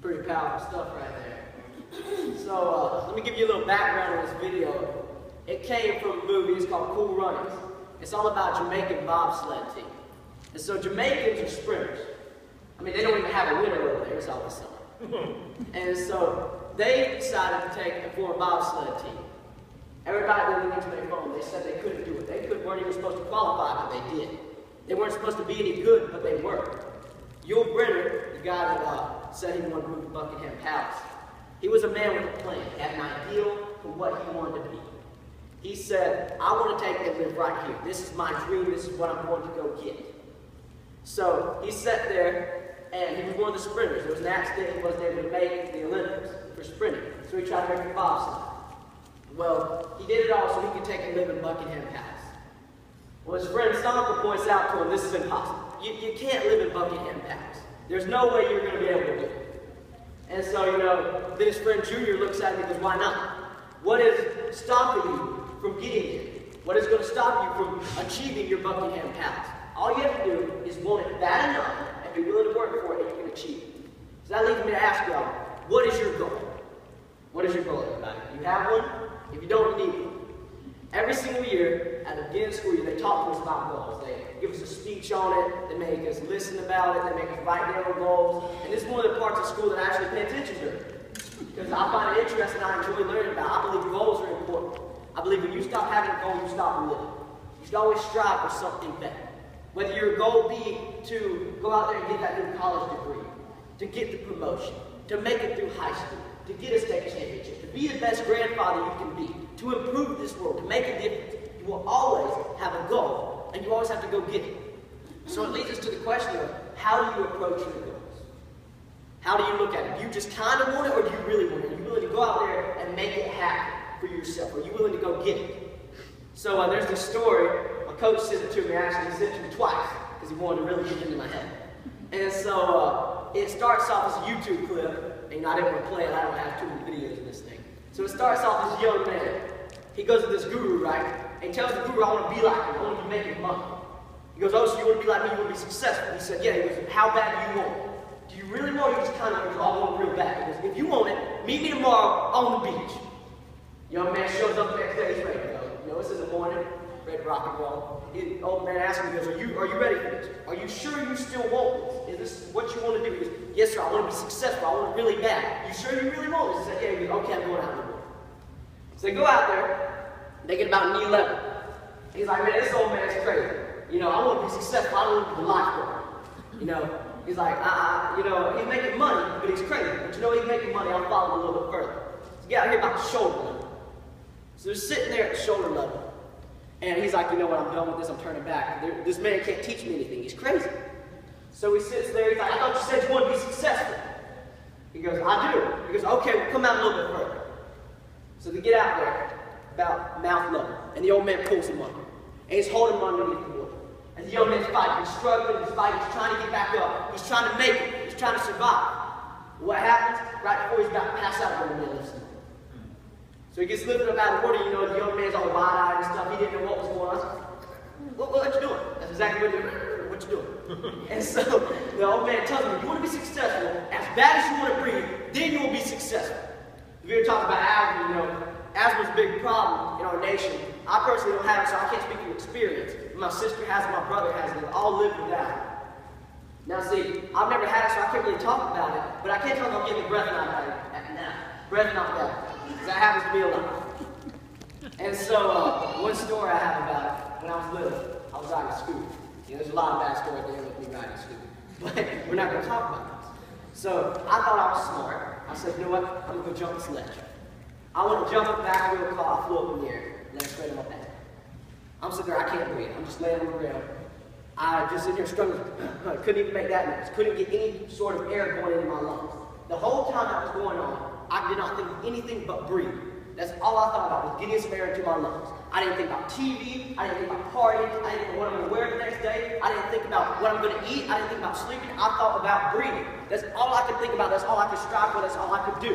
Pretty powerful stuff right there. So let me give you a little background on this video. It came from a movie. It's called Cool Runnings. It's all about Jamaican bobsled team. And so Jamaicans are sprinters. I mean, they don't even have a winner over there. It's all the summer. And so they decided to form a bobsled team. Everybody really went to their phone. They said they couldn't do it. They weren't even supposed to qualify, but they did. They weren't supposed to be any good, but they were. Yul Brynner, the guy that said he wanted to move to Buckingham Palace, he was a man with a plan. He had an ideal for what he wanted to be. He said, I want to take and live right here. This is my dream. This is what I'm going to go get. So he sat there, and he was one of the sprinters. There was an accident. He wasn't able to make the Olympics for sprinting. So he tried to make the bobsled. Well, he did it all so he could take and live in Buckingham Palace. Well, his friend Stonker points out to him, this is impossible. You can't live in Buckingham Palace. There's no way you're going to be able to do it. And so, then his friend Junior looks at him and goes, why not? What is stopping you from getting it? What is going to stop you from achieving your Buckingham Palace? All you have to do is want it bad enough and be willing to work for it, and you can achieve it. So that leads me to ask y'all, what is your goal? What is your goal, everybody? You have one? If you don't, you need one. Every single year, at the beginning of school year, they talk to us about goals. They give us a speech on it. They make us listen about it. They make us write down our goals. And this is one of the parts of school that I actually pay attention to. Because I find it interesting, I enjoy learning about it. I believe goals are important. I believe when you stop having a goal, you stop living. You should always strive for something better. Whether your goal be to go out there and get that new college degree, to get the promotion, to make it through high school, to get a state championship, to be the best grandfather you can be, to improve this world, to make a difference. You will always have a goal, and you always have to go get it. So it leads us to the question of, how do you approach your goals? How do you look at it? Do you just kind of want it, or do you really want it? Are you willing to go out there and make it happen for yourself? Are you willing to go get it? So there's this story. My coach sent it to me. Actually, he sent it to me twice, because he wanted to really get into my head. And so it starts off as a YouTube clip. And I didn't want to play it. I don't have too many videos of this thing. So it starts off this young man. He goes to this guru, right? And he tells the guru, I want to be like him. I want to be making money. He goes, oh, so you want to be like me? You want to be successful? He said, yeah. He goes, how bad do you want it? Do you really want it? You just kind of, I want it real bad. He goes, if you want it, meet me tomorrow on the beach. Young man shows up the next day. He's ready to go. This is the morning. Ready to rock and roll. The old man asks him, he goes, are you ready for this? Are you sure you still want this? Is this what you want to do? He goes, yes, sir. I want to be successful. I want it really bad. You sure you really want this? He said, yeah. He goes, okay, I'm going out the door. So they go out there. They get about knee level. He's like, man, this old man's crazy. I want to be successful. I don't want to be the lifeguard. He's like, he's making money, but he's crazy. But he's making money. I'll follow him a little bit further. So get out here about the shoulder level. So they're sitting there at the shoulder level. And he's like, you know what, I'm done with this, I'm turning back. This man can't teach me anything, he's crazy. So he sits there, he's like, I thought you said you wanted to be successful. He goes, I do. He goes, okay, well, come out a little bit further. So they get out there, about mouth level, and the old man pulls him under. And he's holding him underneath the water. And the young man's fighting, he's struggling, he's fighting, he's trying to get back up. He's trying to make it, he's trying to survive. What happens? Right before he's about to pass out, the old man lifts him. So he gets lifted up out of the water, the young man's all wide-eyed and stuff. He didn't know what was going on. What you doing? That's exactly what you're doing. What you doing? And so the old man tells him, if you want to be successful, as bad as you want to breathe, then you will be successful. If you're talking about asthma, asthma's a big problem in our nation. I personally don't have it, so I can't speak from experience. My sister has it, my brother has it. They all live without it. Now see, I've never had it, so I can't really talk about it, but I can talk about getting the breath knocked out now. Breath knocked out. Because that happens to me a lot. And so, one story I have about it, when I was little, I was riding a scooter. There's a lot of bad stories there with me riding a scooter. But we're not going to talk about this. So, I thought I was smart. I said, you know what? I'm going to go jump this ledge. I want to jump up the back of the car, I flew up in the air, land straight on my back. I'm sitting there, I can't breathe. I'm just laying on the ground. I just sitting here struggling. Couldn't even make that noise. Couldn't get any sort of air going into my lungs. The whole time that was going on, I did not think of anything but breathing. That's all I thought about, was getting some air into my lungs. I didn't think about TV. I didn't think about partying. I didn't think about what I'm going to wear the next day. I didn't think about what I'm going to eat. I didn't think about sleeping. I thought about breathing. That's all I could think about. That's all I could strive for. That's all I could do.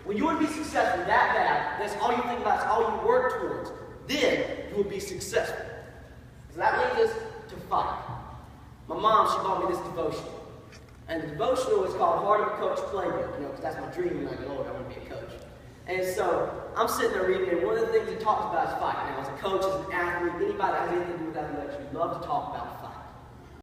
When you want to be successful that bad, that's all you think about. That's all you work towards. Then you will be successful. So that leads us to fight. My mom, she bought me this devotion. And the devotional is called Heart of a Coach Playbook, because that's my dream when I get older. I want to be a coach. And so I'm sitting there reading, and one of the things it talks about is fight. Now, as a coach, as an athlete, anybody that has anything to do with athletics, we love to talk about fight.